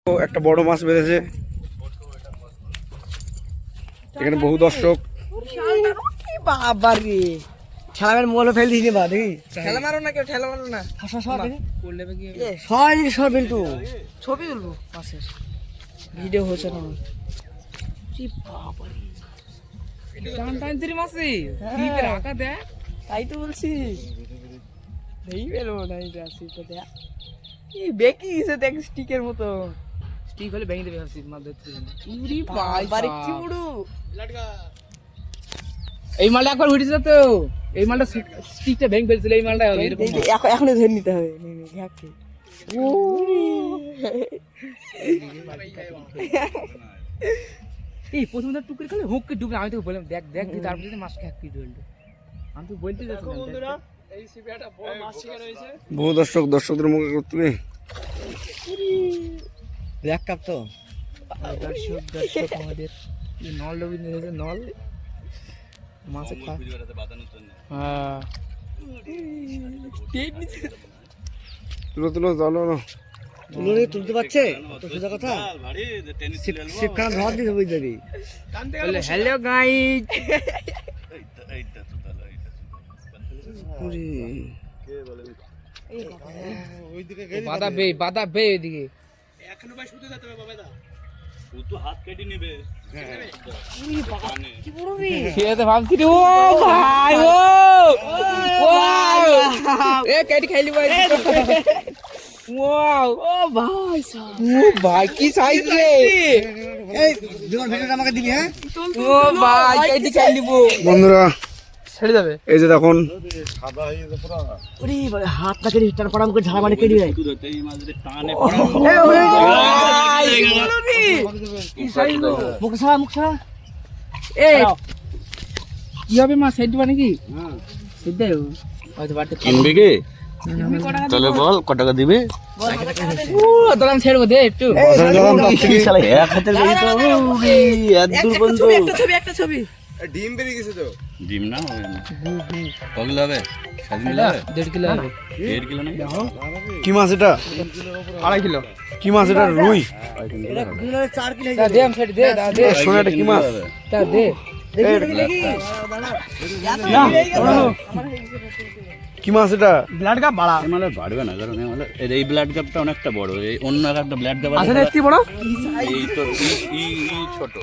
একটা বড় মাছ বেঁধেছে এখানে বহু দর্শক। বাবা রে ঠেলামের মোবাইল ফেল দিস বা দেখি ঠেলা মারো না, কেউ ঠেলা মারো না। সর বিল্টু ছবি তুলবো মাছের ভিডিও হচ্ছে না। তাই তো বলছি নেই পেলো নাই বেঁকে গেছে দেখ স্টিকের মতো। স্টিক হলে ভেঙে দেবে ভাবছি মাছ ধরতে। বাবারে কি বড় এই মালটা একবার উঠেছিল তো, এই মালটা স্টিকটা ভেঙে ফেলছিল। এই মালটা এরকম এখনই ধরে নিতে হবে। এই প্রথম তো টুকরি খেলে হুক করে ডুবে। আমি তোকে বললাম দেখ দেখ তারপরে যদি মাছটা এক পিট হলো। আমি তো বলতে যাচ্ছিলাম এই সিপিয়াটা বড় মাছ শিকার হয়েছে। বহু দর্শকদের মুখে করতে ব্ল্যাক কাপ তো দর্শক আমাদের নল ডুবি নিয়েছে। নল মাছে খা হ্যাঁ তুলো চলো না তুলে তুলতে পারছে তো সোজা কথা শিবখানা ধর দিতে বুঝতে পারি। হ্যালো গাইস, বাধা বে এদিকে এখনো ভাই শুতে যেতে হবে বাবাদা। শুধু হাত কেটে নেবে। কি বড় রে খেতে ভাবছি রে। ও ভাই ও এ কেটে খাইলি ভাই। ওয়াও ও ভাই ও ভাই কি সাইজ রে। এই যখন ভিডিওটা আমাকে দিবি। হ্যাঁ ও ভাই কেটে খাই নিবো বন্ধুরা। ছেড়ে যাবে এই যে দেখুন ওরে বাবা হাতটা কেটে টান পড়াম করে ঝাড়া মানে কেটে যায়। এই মাঝে টানে পড়া কি সাইজ গো। মুখ ছাড়া এ কি হবে মা সেট দিবা নাকি? হ্যাঁ সেট দাও হয়তো বাড়তে কিনবে কি তাহলে বল কত টাকা দিবে? ও দাম ছেড়বো দে একটু। শালা এক হাতের বেশি তো এত দূর বন্ধু। একটা ছবি ডিম বেরিয়ে গেছে তো। ডিম না হবে না কগল হবে স্বাধীন হবে 1.5 কিলো হবে। 1.5 কিলো না কি মাছ এটা? 2.5 কিলো। কি মাছ এটা? রুই? এটা কিলো 4 কিলো দে আমি সেট দে দে সোনাটা কি মাছ? তা দে দেখি কি মাছ এটা? ব্লাড কাপ বাড়া এই মালে বাড়বে না কারণ এই ব্লাড কাপটা অনেকটা বড়। এই অন্য একটা ব্লাড কাপ আসলে একটু বড় এই তো ই ছোট।